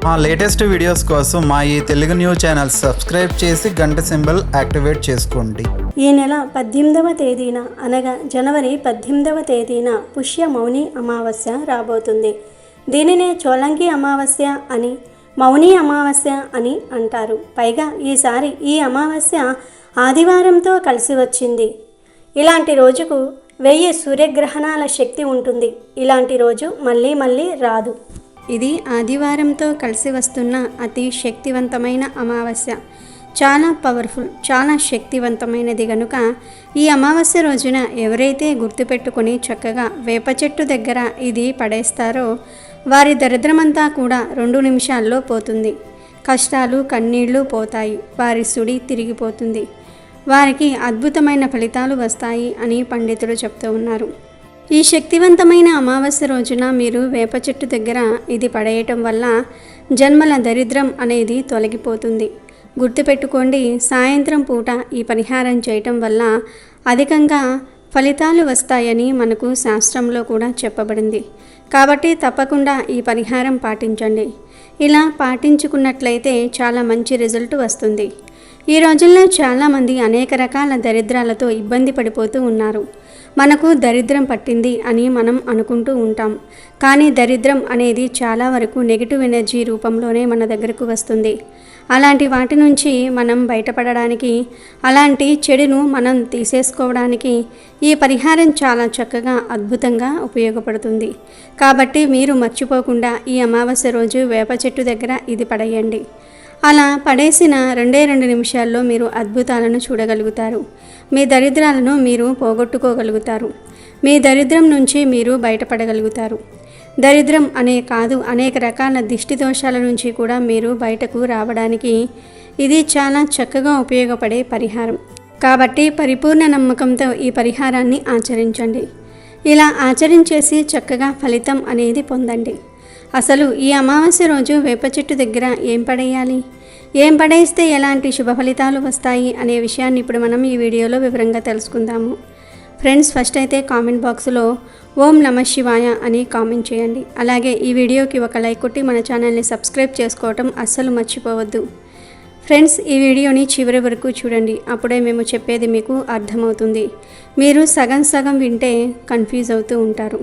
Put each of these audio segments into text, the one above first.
మా latest videos కోసం మా ఈ తెలుగు న్యూస్ ఛానల్ సబ్స్క్రైబ్ చేసి గంట సింబల్ యాక్టివేట్ చేసుకోండి. ఈ నెల 18వ తేదీన అనగా జనవరి 18వ తేదీన పుష్య మౌని అమావాస్య రాబోతుంది. దీనినే చోళంకి అమావాస్య అని, మౌని అమావాస్య అని అంటారు. పైగా ఈసారి ఈ అమావాస్య ఆదివారంతో కలిసి వచ్చింది. ఇలాంటి రోజుకు 1000 సూర్యగ్రహణాల శక్తి ఉంటుంది. ఇలాంటి రోజు మళ్ళీ మళ్ళీ రాదు. ఇది ఆదివారంతో కలిసి వస్తున్న అతి శక్తివంతమైన అమావాస్య. చాలా పవర్ఫుల్, చాలా శక్తివంతమైనది కనుక ఈ అమావాస్య రోజున ఎవరైతే గుర్తుపెట్టుకొని చక్కగా వేప చెట్టు దగ్గర ఇది పడేస్తారో వారి దరిద్రమంతా కూడా 2 నిమిషాల్లో పోతుంది. కష్టాలు కన్నీళ్లు పోతాయి. వారి సుడి తిరిగిపోతుంది. వారికి అద్భుతమైన ఫలితాలు వస్తాయి అని పండితులు చెప్తూ ఉన్నారు. ఈ శక్తివంతమైన అమావాస్య రోజున మీరు వేప చెట్టు దగ్గర ఇది పడేయటం వల్ల జన్మల దరిద్రం అనేది తొలగిపోతుంది. గుర్తుపెట్టుకోండి, సాయంత్రం పూట ఈ పరిహారం చేయటం వల్ల అధికంగా ఫలితాలు వస్తాయని మనకు శాస్త్రంలో కూడా చెప్పబడింది. కాబట్టి తప్పకుండా ఈ పరిహారం పాటించండి. ఇలా పాటించుకున్నట్లయితే చాలా మంచి రిజల్ట్ వస్తుంది. ఈ రోజుల్లో చాలామంది అనేక రకాల దరిద్రాలతో ఇబ్బంది పడిపోతూ ఉన్నారు. మనకు దరిద్రం పట్టింది అని మనం అనుకుంటూ ఉంటాం. కానీ దరిద్రం అనేది చాలా వరకు నెగిటివ్ ఎనర్జీ రూపంలోనే మన దగ్గరకు వస్తుంది. అలాంటి వాటి నుంచి మనం బయటపడడానికి, అలాంటి చెడును మనం తీసేసుకోవడానికి ఈ పరిహారం చాలా చక్కగా అద్భుతంగా ఉపయోగపడుతుంది. కాబట్టి మీరు మర్చిపోకుండా ఈ అమావాస్య రోజు వేప చెట్టు దగ్గర ఇది పడేయండి. అలా పడేసిన 2 నిమిషాల్లో మీరు అద్భుతాలను చూడగలుగుతారు. మీ దరిద్రాలను మీరు పోగొట్టుకోగలుగుతారు. మీ దరిద్రం నుంచి మీరు బయటపడగలుగుతారు. దరిద్రం అనే కాదు, అనేక రకాల దిష్టి దోషాల నుంచి కూడా మీరు బయటకు రావడానికి ఇది చాలా చక్కగా ఉపయోగపడే పరిహారం. కాబట్టి పరిపూర్ణ నమ్మకంతో ఈ పరిహారాన్ని ఆచరించండి. ఇలా ఆచరించేసి చక్కగా ఫలితం అనేది పొందండి. అసలు ఈ అమావాస్య రోజు వేప చెట్టు దగ్గర ఏం పడేయాలి, ఏం పడేస్తే ఎలాంటి శుభ ఫలితాలు వస్తాయి అనే విషయాన్ని ఇప్పుడు మనం ఈ వీడియోలో వివరంగా తెలుసుకుందాము. ఫ్రెండ్స్, ఫస్ట్ అయితే కామెంట్ బాక్స్లో ఓం నమః శివాయ అని కామెంట్ చేయండి. అలాగే ఈ వీడియోకి ఒక లైక్ కొట్టి మన ఛానల్ని సబ్స్క్రైబ్ చేసుకోవటం అస్సలు మర్చిపోవద్దు. ఫ్రెండ్స్, ఈ వీడియోని చివరి వరకు చూడండి. అప్పుడే మేము చెప్పేది మీకు అర్థమవుతుంది. మీరు సగం వింటే కన్ఫ్యూజ్ అవుతూ ఉంటారు.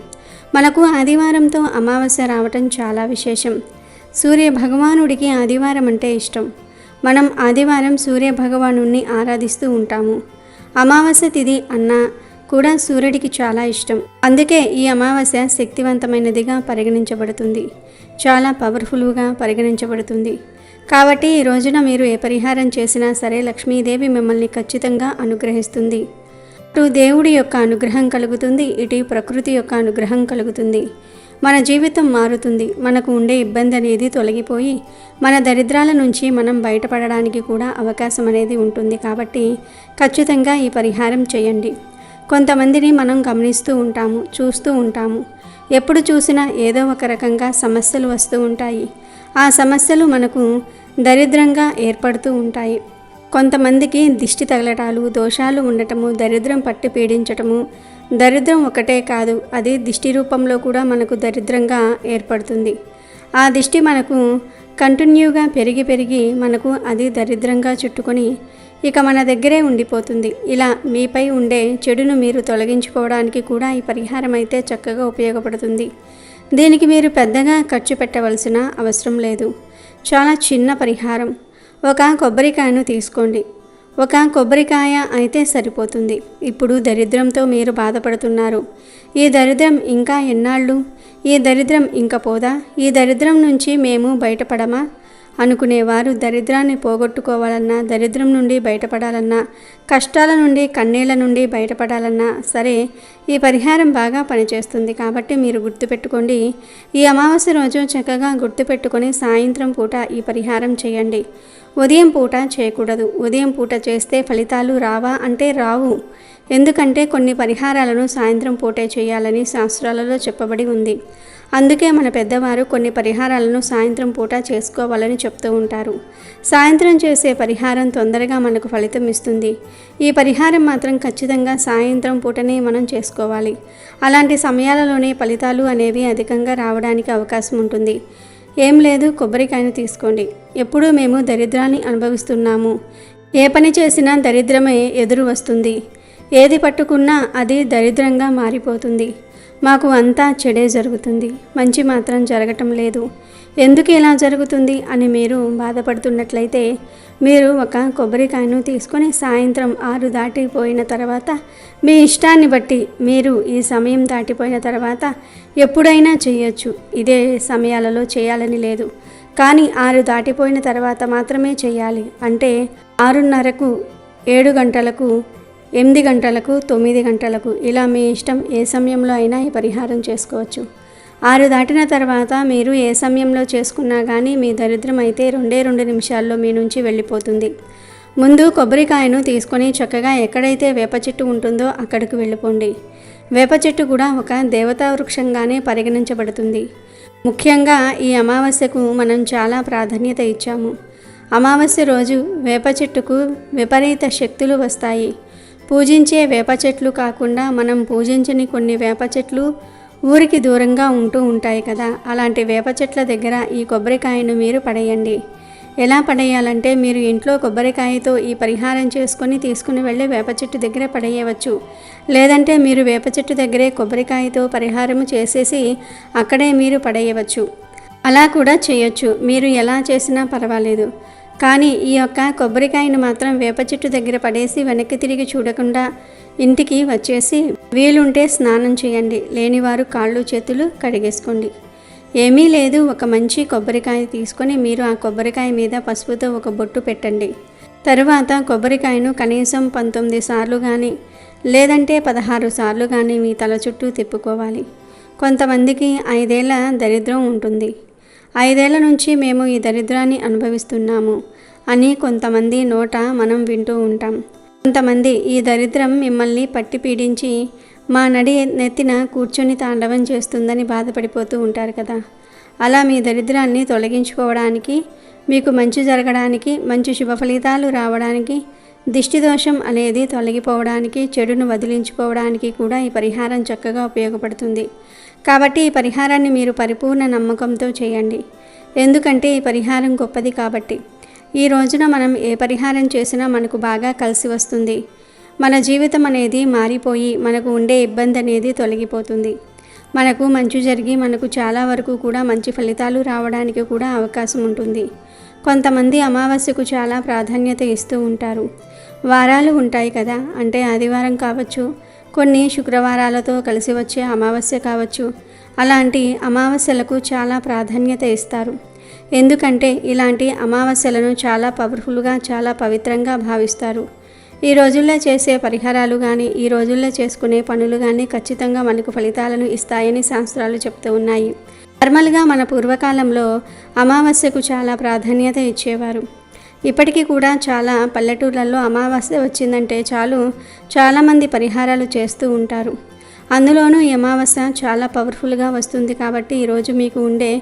మనకు ఆదివారంతో అమావాస్య రావటం చాలా విశేషం. సూర్య భగవానుడికి ఆదివారం అంటే ఇష్టం. మనం ఆదివారం సూర్య భగవానుడిని ఆరాధిస్తూ ఉంటాము. అమావాస్య తిథి అన్నా కూడా సూర్యుడికి చాలా ఇష్టం. అందుకే ఈ అమావాస్య శక్తివంతమైనదిగా పరిగణించబడుతుంది. చాలా పవర్ఫుల్గా పరిగణించబడుతుంది. కాబట్టి ఈ రోజున మీరు ఏ పరిహారం చేసినా సరే లక్ష్మీదేవి మిమ్మల్ని ఖచ్చితంగా అనుగ్రహిస్తుంది. ఇటు దేవుడి యొక్క అనుగ్రహం కలుగుతుంది, ఇటు ప్రకృతి యొక్క అనుగ్రహం కలుగుతుంది. మన జీవితం మారుతుంది. మనకు ఉండే ఇబ్బంది అనేది తొలగిపోయి మన దరిద్రాల నుంచి మనం బయటపడడానికి కూడా అవకాశం అనేది ఉంటుంది. కాబట్టి ఖచ్చితంగా ఈ పరిహారం చేయండి. కొంతమందిని మనం గమనిస్తూ ఉంటాము, చూస్తూ ఉంటాము. ఎప్పుడు చూసినా ఏదో ఒక రకంగా సమస్యలు వస్తూ ఉంటాయి. ఆ సమస్యలు మనకు దరిద్రంగా ఏర్పడుతూ ఉంటాయి. కొంతమందికి దిష్టి తగలటాలు, దోషాలు ఉండటము, దరిద్రం పట్టి పీడించటము. దరిద్రం ఒకటే కాదు, అది దిష్టి రూపంలో కూడా మనకు దరిద్రంగా ఏర్పడుతుంది. ఆ దిష్టి మనకు కంటిన్యూగా పెరిగి మనకు అది దరిద్రంగా చుట్టుకొని ఇక మన దగ్గరే ఉండిపోతుంది. ఇలా మీపై ఉండే చెడును మీరు తొలగించుకోవడానికి కూడా ఈ పరిహారం అయితే చక్కగా ఉపయోగపడుతుంది. దీనికి మీరు పెద్దగా ఖర్చు పెట్టవలసిన అవసరం లేదు. చాలా చిన్న పరిహారం. ఒక కొబ్బరికాయను తీసుకోండి. ఒక కొబ్బరికాయ అయితే సరిపోతుంది. ఇప్పుడు దరిద్రంతో మీరు బాధపడుతున్నారు. ఈ దరిద్రం ఇంకా ఎన్నాళ్ళు? ఈ దరిద్రం ఇంకా పోదా? ఈ దరిద్రం నుంచి మేము బయటపడమా అనుకునేవారు దరిద్రాన్ని పోగొట్టుకోవాలన్నా, దరిద్రం నుండి బయటపడాలన్నా, కష్టాల నుండి కన్నీళ్ల నుండి బయటపడాలన్నా సరే ఈ పరిహారం బాగా పనిచేస్తుంది. కాబట్టి మీరు గుర్తుపెట్టుకోండి. ఈ అమావాస్య రోజు చక్కగా గుర్తుపెట్టుకొని సాయంత్రం పూట ఈ పరిహారం చేయండి. ఉదయం పూట చేయకూడదు. ఉదయం పూట చేస్తే ఫలితాలు రావా అంటే రావు. ఎందుకంటే కొన్ని పరిహారాలను సాయంత్రం పూటే చేయాలని శాస్త్రాలలో చెప్పబడి ఉంది. అందుకే మన పెద్దవారు కొన్ని పరిహారాలను సాయంత్రం పూట చేసుకోవాలని చెప్తూ ఉంటారు. సాయంత్రం చేసే పరిహారం తొందరగా మనకు ఫలితం ఇస్తుంది. ఈ పరిహారం మాత్రం ఖచ్చితంగా సాయంత్రం పూటనే మనం చేసుకోవాలి. అలాంటి సమయాలలోనే ఫలితాలు అనేవి అధికంగా రావడానికి అవకాశం ఉంటుంది. ఏం లేదు, కొబ్బరికాయను తీసుకోండి. ఎప్పుడూ మేము దరిద్రాన్ని అనుభవిస్తున్నాము. ఏ పని చేసినా దరిద్రమే ఎదురు వస్తుంది. ఏది పట్టుకున్నా అది దరిద్రంగా మారిపోతుంది. మాకు అంతా చెడే జరుగుతుంది, మంచి మాత్రం జరగటం లేదు. ఎందుకు ఇలా జరుగుతుంది అని మీరు బాధపడుతున్నట్లయితే మీరు ఒక కొబ్బరికాయను తీసుకొని సాయంత్రం 6 దాటిపోయిన తర్వాత మీ ఇష్టాన్ని బట్టి మీరు ఈ సమయం దాటిపోయిన తర్వాత ఎప్పుడైనా చేయొచ్చు. ఇదే సమయాలలో చేయాలని లేదు, కానీ 6 దాటిపోయిన తర్వాత మాత్రమే చేయాలి. అంటే 6:30కు, 7 గంటలకు, 8 గంటలకు, 9 గంటలకు, ఇలా మీ ఇష్టం ఏ సమయంలో అయినా ఈ పరిహారం చేసుకోవచ్చు. 6 దాటిన తర్వాత మీరు ఏ సమయంలో చేసుకున్నా కానీ మీ దరిద్రం అయితే 2 నిమిషాల్లో మీ నుంచి వెళ్ళిపోతుంది. ముందు కొబ్బరికాయను తీసుకొని చక్కగా ఎక్కడైతే వేప చెట్టు ఉంటుందో అక్కడికి వెళ్ళిపోండి. వేప చెట్టు కూడా ఒక దేవతా వృక్షంగానే పరిగణించబడుతుంది. ముఖ్యంగా ఈ అమావాస్యకు మనం చాలా ప్రాధాన్యత ఇచ్చాము. అమావాస్య రోజు వేప చెట్టుకు విపరీత శక్తులు వస్తాయి. పూజించే వేప చెట్లు కాకుండా మనం పూజించని కొన్ని వేప చెట్లు ఊరికి దూరంగా ఉంటూ ఉంటాయి కదా, అలాంటి వేప చెట్ల దగ్గర ఈ కొబ్బరికాయను మీరు పడేయండి. ఎలా పడేయాలంటే మీరు ఇంట్లో కొబ్బరికాయతో ఈ పరిహారం చేసుకొని తీసుకుని వెళ్ళి వేప చెట్టు దగ్గర పడేయవచ్చు. లేదంటే మీరు వేప చెట్టు దగ్గరే కొబ్బరికాయతో పరిహారం చేసేసి అక్కడే మీరు పడేయవచ్చు. అలా కూడా చేయొచ్చు. మీరు ఎలా చేసినా పర్వాలేదు. కానీ ఈ యొక్క కొబ్బరికాయను మాత్రం వేప చెట్టు దగ్గర పడేసి వెనక్కి తిరిగి చూడకుండా ఇంటికి వచ్చేసి వీలుంటే స్నానం చేయండి, లేనివారు కాళ్ళు చేతులు కడిగేసుకోండి. ఏమీ లేదు, ఒక మంచి కొబ్బరికాయ తీసుకొని మీరు ఆ కొబ్బరికాయ మీద పసుపుతో ఒక బొట్టు పెట్టండి. తరువాత కొబ్బరికాయను కనీసం 19 సార్లు కానీ లేదంటే 16 సార్లు కానీ మీ తల చుట్టూ తిప్పుకోవాలి. కొంతమందికి 5 ఏళ్ల దరిద్రం ఉంటుంది. 5 ఏళ్ల నుంచి మేము ఈ దరిద్రాన్ని అనుభవిస్తున్నాము అని కొంతమంది నోట మనం వింటూ ఉంటాం. కొంతమంది ఈ దరిద్రం మిమ్మల్ని పట్టి పీడించి మా నెత్తిన కూర్చొని తాండవం చేస్తుందని బాధపడిపోతూ ఉంటారు కదా. అలా మీ దరిద్రాన్ని తొలగించుకోవడానికి, మీకు మంచి జరగడానికి, మంచి శుభ ఫలితాలు రావడానికి, దిష్టి దోషం అనేది తొలగిపోవడానికి, చెడును వదిలించుకోవడానికి కూడా ఈ పరిహారం చక్కగా ఉపయోగపడుతుంది. కాబట్టి ఈ పరిహారాన్ని మీరు పరిపూర్ణ నమ్మకంతో చేయండి. ఎందుకంటే ఈ పరిహారం గొప్పది కాబట్టి. ఈ రోజున మనం ఏ పరిహారం చేసినా మనకు బాగా కలిసి వస్తుంది. మన జీవితం అనేది మారిపోయి మనకు ఉండే ఇబ్బంది అనేది తొలగిపోతుంది. మనకు మంచి జరిగి మనకు చాలా వరకు కూడా మంచి ఫలితాలు రావడానికి కూడా అవకాశం ఉంటుంది. కొంతమంది అమావాస్యకు చాలా ప్రాధాన్యత ఇస్తూ ఉంటారు. వారాలు ఉంటాయి కదా, అంటే ఆదివారం కావచ్చు, కొన్ని శుక్రవారాలతో కలిసి వచ్చే అమావాస్య కావచ్చు. అలాంటి అమావాస్యలకు చాలా ప్రాధాన్యత ఇస్తారు. ఎందుకంటే ఇలాంటి అమావాస్యలను చాలా పవర్ఫుల్గా, చాలా పవిత్రంగా భావిస్తారు. ఈ రోజుల్లో చేసే పరిహారాలు కానీ, ఈ రోజుల్లో చేసుకునే పనులు కానీ ఖచ్చితంగా మనకు ఫలితాలను ఇస్తాయని శాస్త్రాలు చెప్తూ ఉన్నాయి. నార్మల్గా మన పూర్వకాలంలో అమావాస్యకు చాలా ప్రాధాన్యత ఇచ్చేవారు. ఇప్పటికీ కూడా చాలా పల్లెటూర్లలో అమావాస్య వచ్చిందంటే చాలామంది పరిహారాలు చేస్తూ ఉంటారు. అందులోనూ ఈ అమావాస్య చాలా పవర్ఫుల్గా వస్తుంది. కాబట్టి ఈరోజు మీకు ఉండే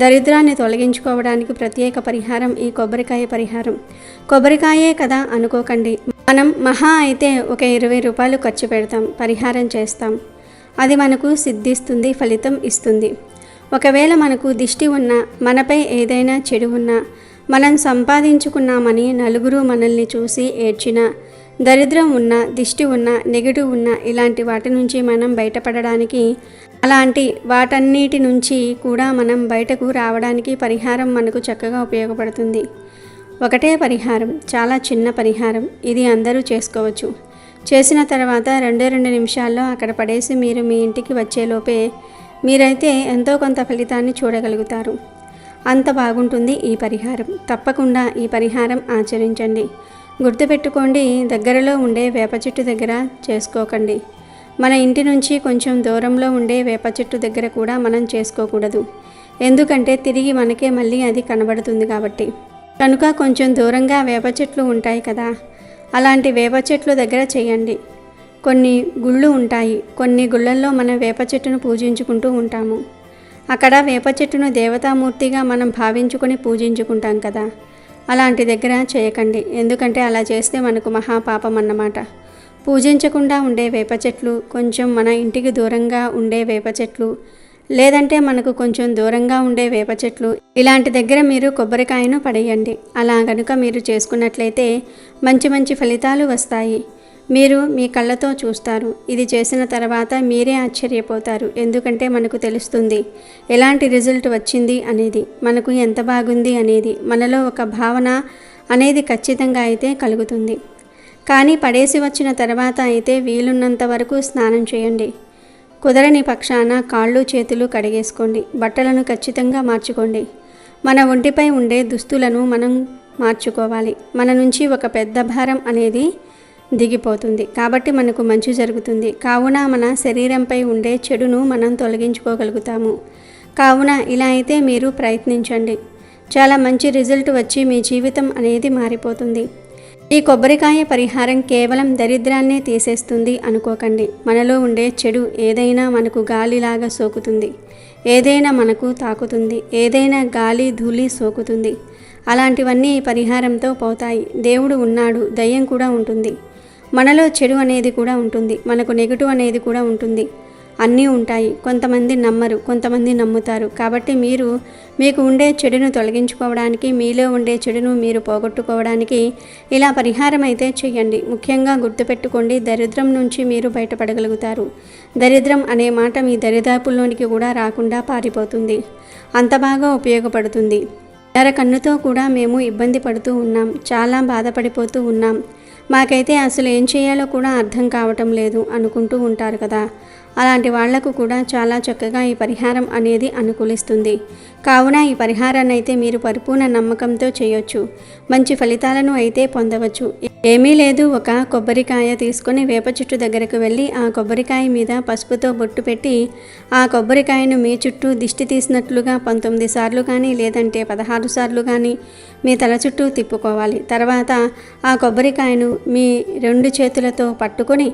దరిద్రాన్ని తొలగించుకోవడానికి ప్రత్యేక పరిహారం ఈ కొబ్బరికాయ పరిహారం. కొబ్బరికాయే కదా అనుకోకండి, మనం మహా అయితే ఒక 20 రూపాయలు ఖర్చు పెడతాం, పరిహారం చేస్తాం. అది మనకు సిద్ధిస్తుంది, ఫలితం ఇస్తుంది. ఒకవేళ మనకు దిష్టి ఉన్నా, మనపై ఏదైనా చెడు ఉన్నా, మనం సంపాదించుకున్నామని నలుగురు మనల్ని చూసి ఏడ్చినా, దరిద్రం ఉన్నా, దిష్టి ఉన్నా, నెగిటివ్ ఉన్నా, ఇలాంటి వాటి నుంచి మనం బయటపడడానికి, అలాంటి వాటన్నిటి నుంచి కూడా మనం బయటకు రావడానికి పరిహారం మనకు చక్కగా ఉపయోగపడుతుంది. ఒకటే పరిహారం, చాలా చిన్న పరిహారం. ఇది అందరూ చేసుకోవచ్చు. చేసిన తర్వాత 2 నిమిషాల్లో అక్కడ పడేసి మీరు మీ ఇంటికి వచ్చేలోపే మీరైతే ఎంతో కొంత ఫలితాన్ని చూడగలుగుతారు. అంత బాగుంటుంది ఈ పరిహారం. తప్పకుండా ఈ పరిహారం ఆచరించండి. గుర్తుపెట్టుకోండి, దగ్గరలో ఉండే వేప చెట్టు దగ్గర చేసుకోకండి. మన ఇంటి నుంచి కొంచెం దూరంలో ఉండే వేప చెట్టు దగ్గర కూడా మనం చేసుకోకూడదు. ఎందుకంటే తిరిగి మనకే మళ్ళీ అది కనబడుతుంది కాబట్టి. కనుక కొంచెం దూరంగా వేప చెట్లు ఉంటాయి కదా, అలాంటి వేప చెట్లు దగ్గర చేయండి. కొన్ని గుళ్ళు ఉంటాయి, కొన్ని గుళ్ళల్లో మనం వేప చెట్టును పూజించుకుంటూ ఉంటాము. అక్కడ వేప చెట్టును దేవతామూర్తిగా మనం భావించుకొని పూజించుకుంటాం కదా, అలాంటి దగ్గర చేయకండి. ఎందుకంటే అలా చేస్తే మనకు మహాపాపం అన్నమాట. పూజించకుండా ఉండే వేప చెట్లు, కొంచెం మన ఇంటికి దూరంగా ఉండే వేప చెట్లు, లేదంటే మనకు కొంచెం దూరంగా ఉండే వేప చెట్లు ఇలాంటి దగ్గర మీరు కొబ్బరికాయను పడేయండి. అలా కనుక మీరు చేసుకున్నట్లయితే మంచి మంచి ఫలితాలు వస్తాయి. మీరు మీ కళ్ళతో చూస్తారు. ఇది చేసిన తర్వాత మీరే ఆశ్చర్యపోతారు. ఎందుకంటే మనకు తెలుస్తుంది ఎలాంటి రిజల్ట్ వచ్చింది అనేది, మనకు ఎంత బాగుంది అనేది, మనలో ఒక భావన అనేది ఖచ్చితంగా అయితే కలుగుతుంది. కానీ పడేసి వచ్చిన తర్వాత అయితే వీలున్నంత వరకు స్నానం చేయండి. కుదరని పక్షాన కాళ్ళు చేతులు కడిగేసుకోండి. బట్టలను ఖచ్చితంగా మార్చుకోండి. మన ఒంటిపై ఉండే దుస్తులను మనం మార్చుకోవాలి. మన నుంచి ఒక పెద్ద భారం అనేది దిగిపోతుంది. కాబట్టి మనకు మంచి జరుగుతుంది. కావున మన శరీరంపై ఉండే చెడును మనం తొలగించుకోగలుగుతాము. కావున ఇలా అయితే మీరు ప్రయత్నించండి. చాలా మంచి రిజల్ట్ వచ్చి మీ జీవితం అనేది మారిపోతుంది. ఈ కొబ్బరికాయ పరిహారం కేవలం దరిద్రాన్నే తీసేస్తుంది అనుకోకండి. మనలో ఉండే చెడు ఏదైనా మనకు గాలిలాగా సోకుతుంది, ఏదైనా మనకు తాకుతుంది, ఏదైనా గాలి ధూళి సోకుతుంది. అలాంటివన్నీ ఈ పరిహారంతో పోతాయి. దేవుడు ఉన్నాడు, దయ్యం కూడా ఉంటుంది. మనలో చెడు అనేది కూడా ఉంటుంది, మనకు నెగటివ్ అనేది కూడా ఉంటుంది. అన్నీ ఉంటాయి. కొంతమంది నమ్మరు, కొంతమంది నమ్ముతారు. కాబట్టి మీకు ఉండే చెడును తొలగించుకోవడానికి, మీలో ఉండే చెడును మీరు పోగొట్టుకోవడానికి ఇలా పరిహారం అయితే చేయండి. ముఖ్యంగా గుర్తుపెట్టుకోండి, దరిద్రం నుంచి మీరు బయటపడగలుగుతారు. దరిద్రం అనే మాట మీ దరిదాపుల్లోనికి కూడా రాకుండా పారిపోతుంది. అంత బాగా ఉపయోగపడుతుంది. కన్నుతో కూడా మేము ఇబ్బంది పడుతూ ఉన్నాం, చాలా బాధపడిపోతూ ఉన్నాం, మాకైతే అసలు ఏం చేయాలో కూడా అర్థం కావటం లేదు అనుకుంటూ ఉంటారు కదా. అలాంటి వాళ్లకు కూడా చాలా చక్కగా ఈ పరిహారం అనేది అనుకూలిస్తుంది. కావున ఈ పరిహారాన్ని అయితే మీరు పరిపూర్ణ నమ్మకంతో చేయొచ్చు. మంచి ఫలితాలను అయితే పొందవచ్చు. ఏమీ లేదు, ఒక కొబ్బరికాయ తీసుకొని వేప చెట్టు దగ్గరకు వెళ్ళి ఆ కొబ్బరికాయ మీద పసుపుతో బొట్టు పెట్టి ఆ కొబ్బరికాయను మీ చుట్టూ దిష్టి తీసినట్లుగా 19 సార్లు కానీ లేదంటే 16 సార్లు కానీ మీ తల చుట్టూ తిప్పుకోవాలి. తర్వాత ఆ కొబ్బరికాయను మీ 2 చేతులతో పట్టుకొని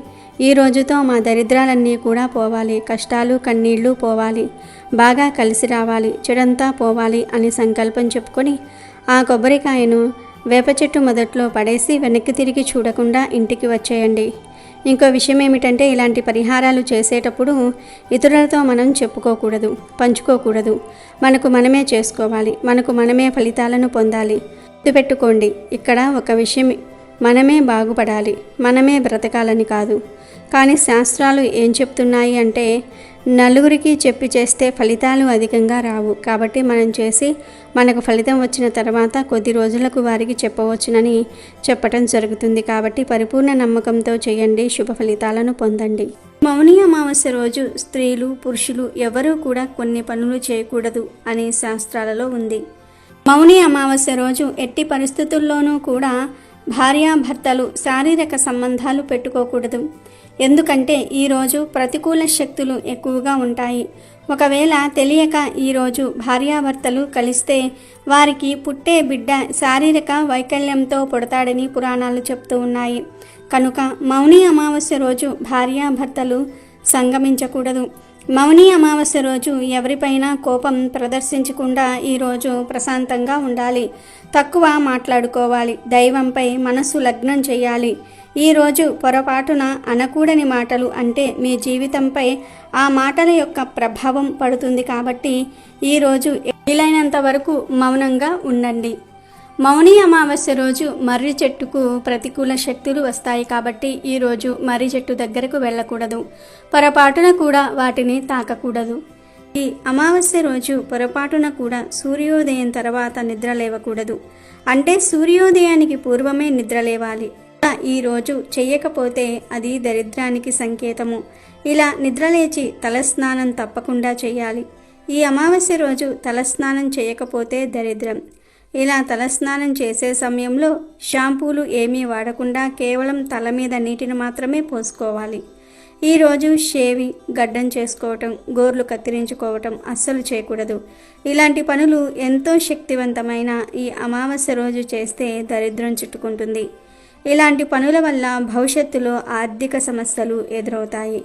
ఈ రోజుతో మా దరిద్రాలన్నీ కూడా పోవాలి, కష్టాలు కన్నీళ్లు పోవాలి, బాగా కలిసి రావాలి, చెడంతా పోవాలి అని సంకల్పం చెప్పుకొని ఆ కొబ్బరికాయను వేప చెట్టు మొదట్లో పడేసి వెనక్కి తిరిగి చూడకుండా ఇంటికి వచ్చేయండి. ఇంకో విషయం ఏమిటంటే, ఇలాంటి పరిహారాలు చేసేటప్పుడు ఇతరులతో మనం చెప్పుకోకూడదు, పంచుకోకూడదు. మనకు మనమే చేసుకోవాలి, మనకు మనమే ఫలితాలను పొందాలి. గుర్తుపెట్టుకోండి, ఇక్కడ ఒక విషయం, మనమే బాగుపడాలి, మనమే బ్రతకాలని కాదు. కానీ శాస్త్రాలు ఏం చెప్తున్నాయి అంటే, నలుగురికి చెప్పి చేస్తే ఫలితాలు అధికంగా రావు. కాబట్టి మనం చేసి మనకు ఫలితం వచ్చిన తర్వాత కొద్ది రోజులకు వారికి చెప్పవచ్చునని చెప్పటం జరుగుతుంది. కాబట్టి పరిపూర్ణ నమ్మకంతో చేయండి, శుభ ఫలితాలను పొందండి. మౌని అమావాస్య రోజు స్త్రీలు పురుషులు ఎవరూ కూడా కొన్ని పనులు చేయకూడదు అని శాస్త్రాలలో ఉంది. మౌని అమావాస్య రోజు ఎట్టి పరిస్థితుల్లోనూ కూడా భార్యాభర్తలు శారీరక సంబంధాలు పెట్టుకోకూడదు. ఎందుకంటే ఈరోజు ప్రతికూల శక్తులు ఎక్కువగా ఉంటాయి. ఒకవేళ తెలియక ఈరోజు భార్యాభర్తలు కలిస్తే వారికి పుట్టే బిడ్డ శారీరక వైకల్యంతో పుడతాడని పురాణాలు చెప్తూ ఉన్నాయి. కనుక మౌని అమావాస్య రోజు భార్యాభర్తలు సంగమించకూడదు. మౌని అమావాస్య రోజు ఎవరిపైనా కోపం ప్రదర్శించకుండా ఈరోజు ప్రశాంతంగా ఉండాలి, తక్కువ మాట్లాడుకోవాలి, దైవంపై మనసు లగ్నం చేయాలి. ఈరోజు పొరపాటున అనకూడని మాటలు అంటే మీ జీవితంపై ఆ మాటల యొక్క ప్రభావం పడుతుంది. కాబట్టి ఈరోజు వీలైనంత వరకు మౌనంగా ఉండండి. మౌని అమావాస్య రోజు మర్రి చెట్టుకు ప్రతికూల శక్తులు వస్తాయి. కాబట్టి ఈరోజు మర్రి చెట్టు దగ్గరకు వెళ్ళకూడదు, పొరపాటున కూడా వాటిని తాకకూడదు. ఈ అమావాస్య రోజు పొరపాటున కూడా సూర్యోదయం తర్వాత నిద్ర లేవకూడదు. అంటే సూర్యోదయానికి పూర్వమే నిద్ర లేవాలి. ఈరోజు చెయ్యకపోతే అది దరిద్రానికి సంకేతము. ఇలా నిద్రలేచి తలస్నానం తప్పకుండా చేయాలి. ఈ అమావాస్య రోజు తలస్నానం చేయకపోతే దరిద్రం. ఇలా తలస్నానం చేసే సమయంలో షాంపూలు ఏమీ వాడకుండా కేవలం తల మీద నీటిని మాత్రమే పోసుకోవాలి. ఈరోజు షేవి, గడ్డం చేసుకోవటం, గోర్లు కత్తిరించుకోవటం అస్సలు చేయకూడదు. ఇలాంటి పనులు ఎంతో శక్తివంతమైన ఈ అమావాస్య రోజు చేస్తే దరిద్రం చుట్టుకుంటుంది. ఇలాంటి పనుల వల్ల భవిష్యత్తులో ఆర్థిక సమస్యలు ఎదురవుతాయి.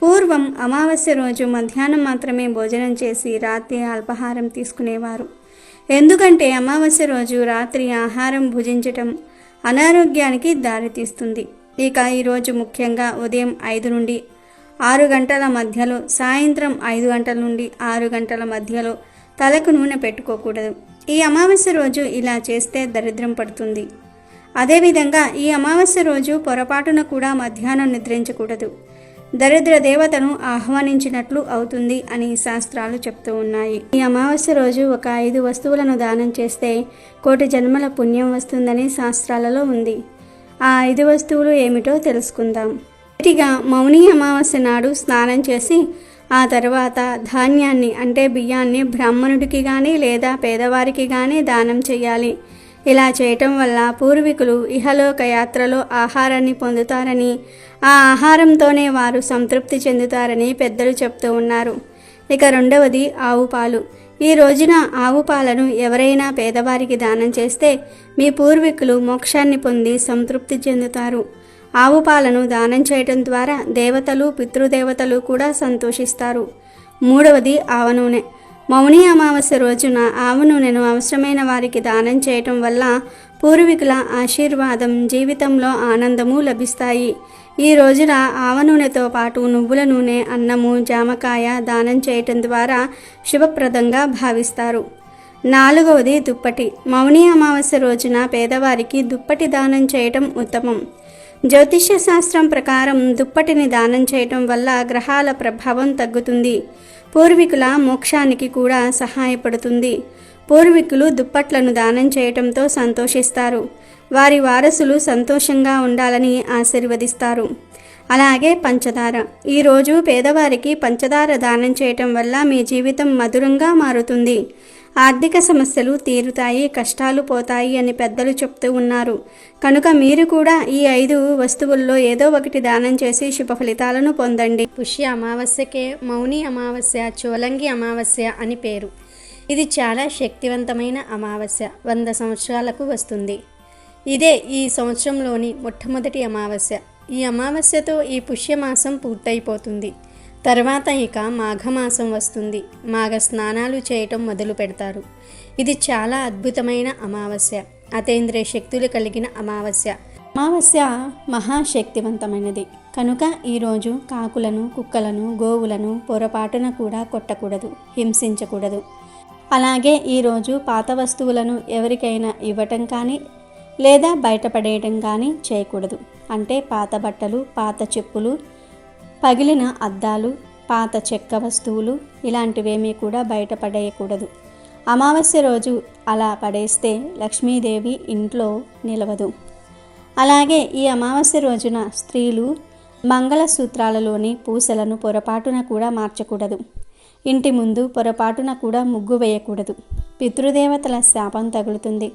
పూర్వం అమావాస్య రోజు మధ్యాహ్నం మాత్రమే భోజనం చేసి రాత్రి అల్పాహారం తీసుకునేవారు. ఎందుకంటే అమావాస్య రోజు రాత్రి ఆహారం భుజించటం అనారోగ్యానికి దారితీస్తుంది. ఇక ఈరోజు ముఖ్యంగా ఉదయం 5 నుండి 6 గంటల మధ్యలో, సాయంత్రం 5 గంటల నుండి 6 గంటల మధ్యలో తలకు నూనె పెట్టుకోకూడదు. ఈ అమావాస్య రోజు ఇలా చేస్తే దరిద్రం పడుతుంది. అదేవిధంగా ఈ అమావాస్య రోజు పొరపాటున కూడా మధ్యాహ్నం నిద్రించకూడదు. దరిద్ర దేవతను ఆహ్వానించినట్లు అవుతుంది అని శాస్త్రాలు చెప్తూ ఉన్నాయి. ఈ అమావాస్య రోజు ఒక 5 వస్తువులను దానం చేస్తే 1,000,000 జన్మల పుణ్యం వస్తుందని శాస్త్రాలలో ఉంది. ఆ 5 వస్తువులు ఏమిటో తెలుసుకుందాం. మొదటిగా మౌని అమావాస్య నాడు స్నానం చేసి ఆ తర్వాత ధాన్యాన్ని అంటే బియ్యాన్ని బ్రాహ్మణుడికి కానీ లేదా పేదవారికి కానీ దానం చేయాలి. ఇలా చేయటం వల్ల పూర్వీకులు ఇహలోక యాత్రలో ఆహారాన్ని పొందుతారని, ఆ ఆహారంతోనే వారు సంతృప్తి చెందుతారని పెద్దలు చెప్తూ ఉన్నారు. ఇక రెండవది ఆవు పాలు. ఈ రోజున ఆవు పాలను ఎవరైనా పేదవారికి దానం చేస్తే మీ పూర్వీకులు మోక్షాన్ని పొంది సంతృప్తి చెందుతారు. ఆవు పాలను దానం చేయటం ద్వారా దేవతలు, పితృదేవతలు కూడా సంతోషిస్తారు. మూడవది ఆవ నూనె. మౌని అమావాస్య రోజున ఆవ నూనెను అవసరమైన వారికి దానం చేయటం వల్ల పూర్వీకుల ఆశీర్వాదం, జీవితంలో ఆనందము లభిస్తాయి. ఈ రోజున ఆవ నూనెతో పాటు నువ్వుల నూనె, అన్నము, జామకాయ దానం చేయటం ద్వారా శుభప్రదంగా భావిస్తారు. నాలుగవది దుప్పటి. మౌని అమావాస్య రోజున పేదవారికి దుప్పటి దానం చేయటం ఉత్తమం. జ్యోతిష్య శాస్త్రం ప్రకారం దుప్పటిని దానం చేయటం వల్ల గ్రహాల ప్రభావం తగ్గుతుంది. పూర్వీకుల మోక్షానికి కూడా సహాయపడుతుంది. పూర్వీకులు దుప్పట్లను దానం చేయటంతో సంతోషిస్తారు. వారి వారసులు సంతోషంగా ఉండాలని ఆశీర్వదిస్తారు. అలాగే పంచదార. ఈరోజు పేదవారికి పంచదార దానం చేయటం వల్ల మీ జీవితం మధురంగా మారుతుంది. ఆర్థిక సమస్యలు తీరుతాయి, కష్టాలు పోతాయి అని పెద్దలు చెప్తూ ఉన్నారు. కనుక మీరు కూడా ఈ 5 వస్తువుల్లో ఏదో ఒకటి దానం చేసి శుభ ఫలితాలను పొందండి. పుష్య అమావాస్యకే మౌని అమావాస్య, చోలంగి అమావాస్య అని పేరు. ఇది చాలా శక్తివంతమైన అమావాస్య. 100 సంవత్సరాలకు వస్తుంది. ఇదే ఈ సంవత్సరంలోని మొట్టమొదటి అమావాస్య. ఈ అమావాస్యతో ఈ పుష్యమాసం పూర్తయిపోతుంది. తర్వాత ఇక మాఘమాసం వస్తుంది. మాఘ స్నానాలు చేయటం మొదలు పెడతారు. ఇది చాలా అద్భుతమైన అమావాస్య. అతీంద్రియ శక్తులు కలిగిన అమావాస్య. అమావాస్య మహాశక్తివంతమైనది. కనుక ఈరోజు కాకులను, కుక్కలను, గోవులను పొరపాటున కూడా కొట్టకూడదు, హింసించకూడదు. అలాగే ఈరోజు పాత వస్తువులను ఎవరికైనా ఇవ్వటం కానీ లేదా బయటపడేయటం కానీ చేయకూడదు. అంటే పాత బట్టలు, పాత చెప్పులు, పగిలిన అద్దాలు, పాత చెక్క వస్తువులు ఇలాంటివేమీ కూడా బయటపడేయకూడదు. అమావాస్య రోజు అలా పడేస్తే లక్ష్మీదేవి ఇంట్లో నిలవదు. అలాగే ఈ అమావాస్య రోజున స్త్రీలు మంగళసూత్రాలలోని పూసలను పొరపాటున కూడా మార్చకూడదు. ఇంటి ముందు పొరపాటున కూడా ముగ్గు వేయకూడదు. పితృదేవతల శాపం తగులుతుంది.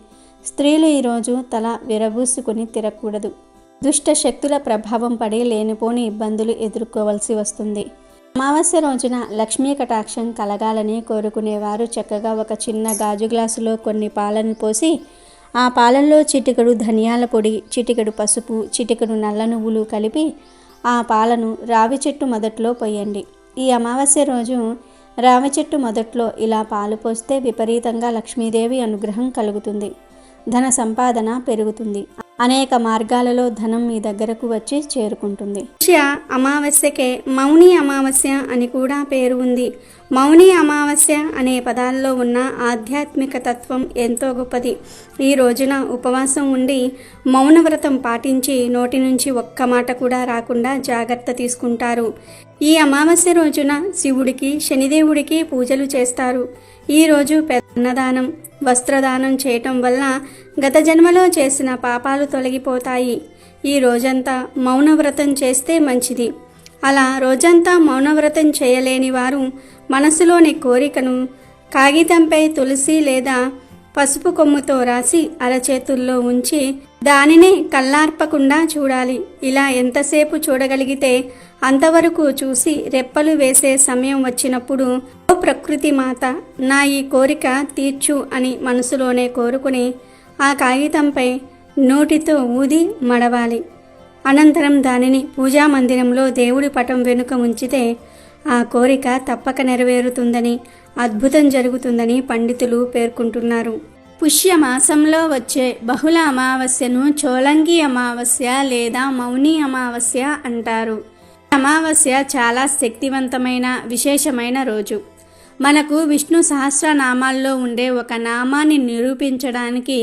స్త్రీలు ఈరోజు తల విరబూసుకుని తిరగకూడదు. దుష్ట శక్తుల ప్రభావం పడి లేనిపోని ఇబ్బందులు ఎదుర్కోవలసి వస్తుంది. అమావాస్య రోజున లక్ష్మీ కటాక్షం కలగాలని కోరుకునేవారు చక్కగా ఒక చిన్న గాజు గ్లాసులో కొన్ని పాలను పోసి ఆ పాలల్లో చిటికెడు ధనియాల పొడి, చిటికెడు పసుపు, చిటికెడు నల్ల నువ్వులు కలిపి ఆ పాలను రావి చెట్టు మొదట్లో పోయండి. ఈ అమావాస్య రోజు రావి చెట్టు మొదట్లో ఇలా పాలు పోస్తే విపరీతంగా లక్ష్మీదేవి అనుగ్రహం కలుగుతుంది. ధన సంపాదన పెరుగుతుంది. అనేక మార్గాలలో ధనం మీ దగ్గరకు వచ్చి చేరుకుంటుంది. పుష్య అమావాస్యకే మౌని అమావాస్య అని కూడా పేరు ఉంది. మౌని అమావాస్య అనే పదాల్లో ఉన్న ఆధ్యాత్మిక తత్వం ఎంతో గొప్పది. ఈ రోజున ఉపవాసం ఉండి మౌనవ్రతం పాటించి నోటి నుంచి ఒక్క మాట కూడా రాకుండా జాగ్రత్త తీసుకుంటారు. ఈ అమావాస్య రోజున శివుడికి, శనిదేవుడికి పూజలు చేస్తారు. ఈరోజు అన్నదానం, వస్త్రదానం చేయటం వల్ల గత జన్మలో చేసిన పాపాలు తొలగిపోతాయి. ఈ రోజంతా మౌనవ్రతం చేస్తే మంచిది. అలా రోజంతా మౌనవ్రతం చేయలేని వారు మనసులోని కోరికను కాగితంపై తులసి లేదా పసుపు కొమ్ముతో రాసి అరచేతుల్లో ఉంచి దానిని కళ్ళార్పకుండా చూడాలి. ఇలా ఎంతసేపు చూడగలిగితే అంతవరకు చూసి రెప్పలు వేసే సమయం వచ్చినప్పుడు ఓ ప్రకృతి మాత, నా ఈ కోరిక తీర్చు అని మనసులోనే కోరుకుని ఆ కాగితంపై నోటితో ఊది మడవాలి. అనంతరం దానిని పూజా మందిరంలో దేవుడి పటం వెనుక ఉంచితే ఆ కోరిక తప్పక నెరవేరుతుందని, అద్భుతం జరుగుతుందని పండితులు పేర్కొంటున్నారు. పుష్య మాసంలో వచ్చే బహుళ అమావాస్యను చోలంగి అమావాస్య లేదా మౌని అమావాస్య అంటారు. అమావాస్య చాలా శక్తివంతమైన విశేషమైన రోజు. మనకు విష్ణు సహస్రనామాల్లో ఉండే ఒక నామాన్ని నిరూపించడానికి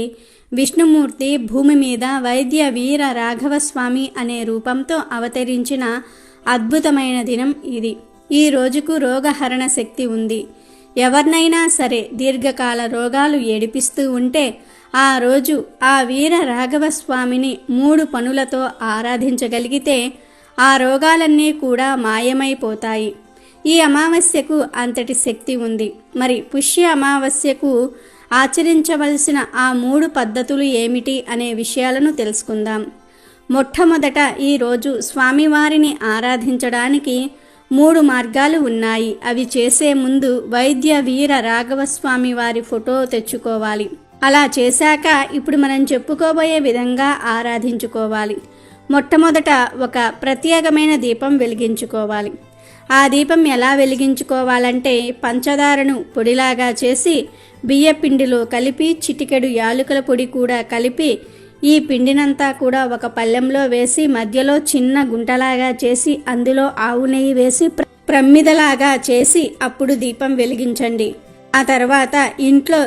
విష్ణుమూర్తి భూమి మీద వైద్య వీర రాఘవస్వామి అనే రూపంతో అవతరించిన అద్భుతమైన దినం ఇది. ఈ రోజుకు రోగహరణ శక్తి ఉంది. ఎవరినైనా సరే దీర్ఘకాల రోగాలు ఏడిపిస్తూ ఉంటే ఆ రోజు ఆ వీర రాఘవస్వామిని 3 పనులతో ఆరాధించగలిగితే ఆ రోగాలన్నీ కూడా మాయమైపోతాయి. ఈ అమావాస్యకు అంతటి శక్తి ఉంది. మరి పుష్య అమావాస్యకు ఆచరించవలసిన ఆ 3 పద్ధతులు ఏమిటి అనే విషయాలను తెలుసుకుందాం. మొట్టమొదట ఈరోజు స్వామివారిని ఆరాధించడానికి 3 మార్గాలు ఉన్నాయి. అవి చేసే ముందు వైద్య వీర రాఘవస్వామి వారి ఫోటో తెచ్చుకోవాలి. అలా చేశాక ఇప్పుడు మనం చెప్పుకోబోయే విధంగా ఆరాధించుకోవాలి. మొట్టమొదట ఒక ప్రత్యేకమైన దీపం వెలిగించుకోవాలి. ఆ దీపం ఎలా వెలిగించుకోవాలంటే పంచదారను పొడిలాగా చేసి బియ్యపిండిలో కలిపి చిటికెడు యాలకుల పొడి కూడా కలిపి ఈ పిండినంతా కూడా ఒక పళ్ళెంలో వేసి మధ్యలో చిన్న గుంటలాగా చేసి అందులో ఆవు నెయ్యి వేసి ప్రమిదలాగా చేసి అప్పుడు దీపం వెలిగించండి. ఆ తర్వాత ఇంట్లో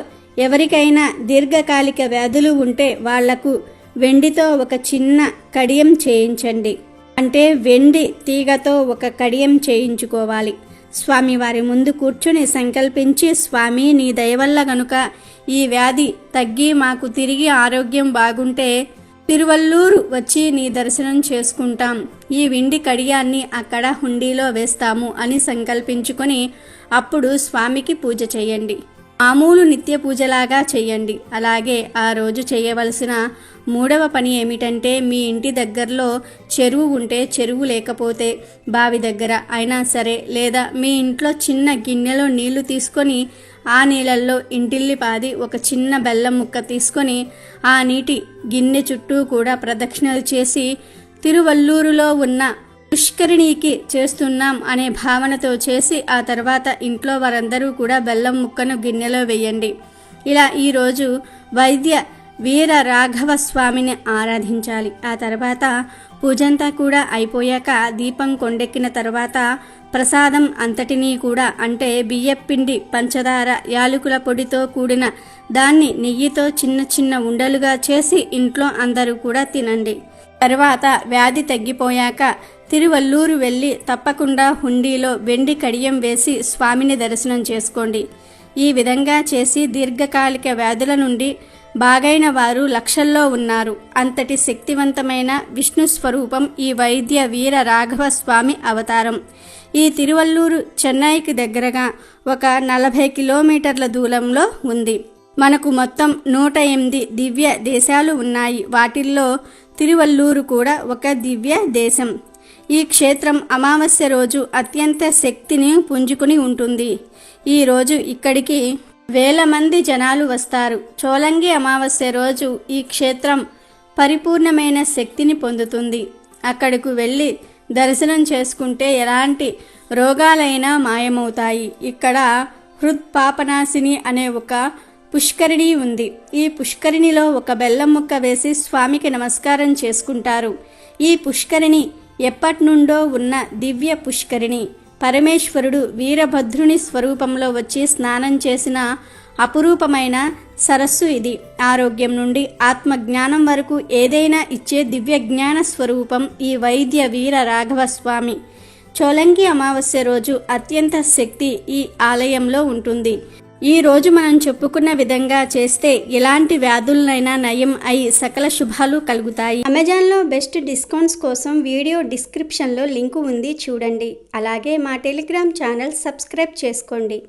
ఎవరికైనా దీర్ఘకాలిక వ్యాధులు ఉంటే వాళ్లకు వెండితో ఒక చిన్న కడియం చేయించండి. అంటే వెండి తీగతో ఒక కడియం చేయించుకోవాలి. స్వామివారి ముందు కూర్చుని సంకల్పించి, స్వామి నీ దయవల్ల గనుక ఈ వ్యాధి తగ్గి మాకు తిరిగి ఆరోగ్యం బాగుంటే తిరువల్లూరు వచ్చి నీ దర్శనం చేసుకుంటాం. ఈ వెండి కడియాన్ని అక్కడ హుండీలో వేస్తాము అని సంకల్పించుకొని అప్పుడు స్వామికి పూజ చేయండి. మామూలు నిత్య పూజలాగా చేయండి. అలాగే ఆ రోజు చేయవలసిన 3వ పని ఏమిటంటే మీ ఇంటి దగ్గరలో చెరువు ఉంటే, చెరువు లేకపోతే బావి దగ్గర అయినా సరే, లేదా మీ ఇంట్లో చిన్న గిన్నెలో నీళ్లు తీసుకొని ఆ నీళ్ళల్లో ఇంటిల్లిపాది ఒక చిన్న బెల్లం ముక్క తీసుకొని ఆ నీటి గిన్నె చుట్టూ కూడా ప్రదక్షిణలు చేసి తిరువల్లూరులో ఉన్న పుష్కరిణికి చేస్తున్నాం అనే భావనతో చేసి ఆ తర్వాత ఇంట్లో వారందరూ కూడా బెల్లం ముక్కను గిన్నెలో వేయండి. ఇలా ఈరోజు వైద్య వీర రాఘవ స్వామిని ఆరాధించాలి. ఆ తర్వాత పూజంతా కూడా అయిపోయాక దీపం కొండెక్కిన తర్వాత ప్రసాదం అంతటినీ కూడా అంటే బియ్యపిండి, పంచదార, యాలకుల పొడితో కూడిన దాన్ని నెయ్యితో చిన్న చిన్న ఉండలుగా చేసి ఇంట్లో అందరూ కూడా తినండి. తర్వాత వ్యాధి తగ్గిపోయాక తిరువల్లూరు వెళ్ళి తప్పకుండా హుండీలో వెండి కడియం వేసి స్వామిని దర్శనం చేసుకోండి. ఈ విధంగా చేసి దీర్ఘకాలిక వ్యాధుల నుండి బాగైన వారు లక్షల్లో ఉన్నారు. అంతటి శక్తివంతమైన విష్ణు స్వరూపం ఈ వైద్య వీర రాఘవ స్వామి అవతారం. ఈ తిరువల్లూరు చెన్నైకి దగ్గరగా ఒక 40 కిలోమీటర్ల దూరంలో ఉంది. మనకు మొత్తం 108 దివ్య దేశాలు ఉన్నాయి. వాటిల్లో తిరువల్లూరు కూడా ఒక దివ్య దేశం. ఈ క్షేత్రం అమావాస్య రోజు అత్యంత శక్తిని పుంజుకుని ఉంటుంది. ఈ రోజు ఇక్కడికి వేల మంది జనాలు వస్తారు. చోళంగి అమావాస్య రోజు ఈ క్షేత్రం పరిపూర్ణమైన శక్తిని పొందుతుంది. అక్కడకు వెళ్ళి దర్శనం చేసుకుంటే ఎలాంటి రోగాలైనా మాయమవుతాయి. ఇక్కడ హృత్పాపనాశిని అనే ఒక పుష్కరిణి ఉంది. ఈ పుష్కరిణిలో ఒక బెల్లం ముక్క వేసి స్వామికి నమస్కారం చేసుకుంటారు. ఈ పుష్కరిణి ఎప్పటి నుండో ఉన్న దివ్య పుష్కరిణి. పరమేశ్వరుడు వీరభద్రుని స్వరూపంలో వచ్చి స్నానం చేసిన అపురూపమైన సరస్సు ఇది. ఆరోగ్యం నుండి ఆత్మజ్ఞానం వరకు ఏదైనా ఇచ్చే దివ్య జ్ఞాన స్వరూపం ఈ వైద్య వీర రాఘవ స్వామి. చోళంగి అమావాస్య రోజు అత్యంత శక్తి ఈ ఆలయంలో ఉంటుంది. ఈ రోజు మనం చెప్పుకున్న విధంగా చేస్తే ఎలాంటి వ్యాధులనైనా నయం అయి సకల శుభాలు కలుగుతాయి. అమెజాన్లో బెస్ట్ డిస్కౌంట్స్ కోసం వీడియో డిస్క్రిప్షన్లో లింకు ఉంది, చూడండి. అలాగే మా టెలిగ్రామ్ ఛానల్ సబ్స్క్రైబ్ చేసుకోండి.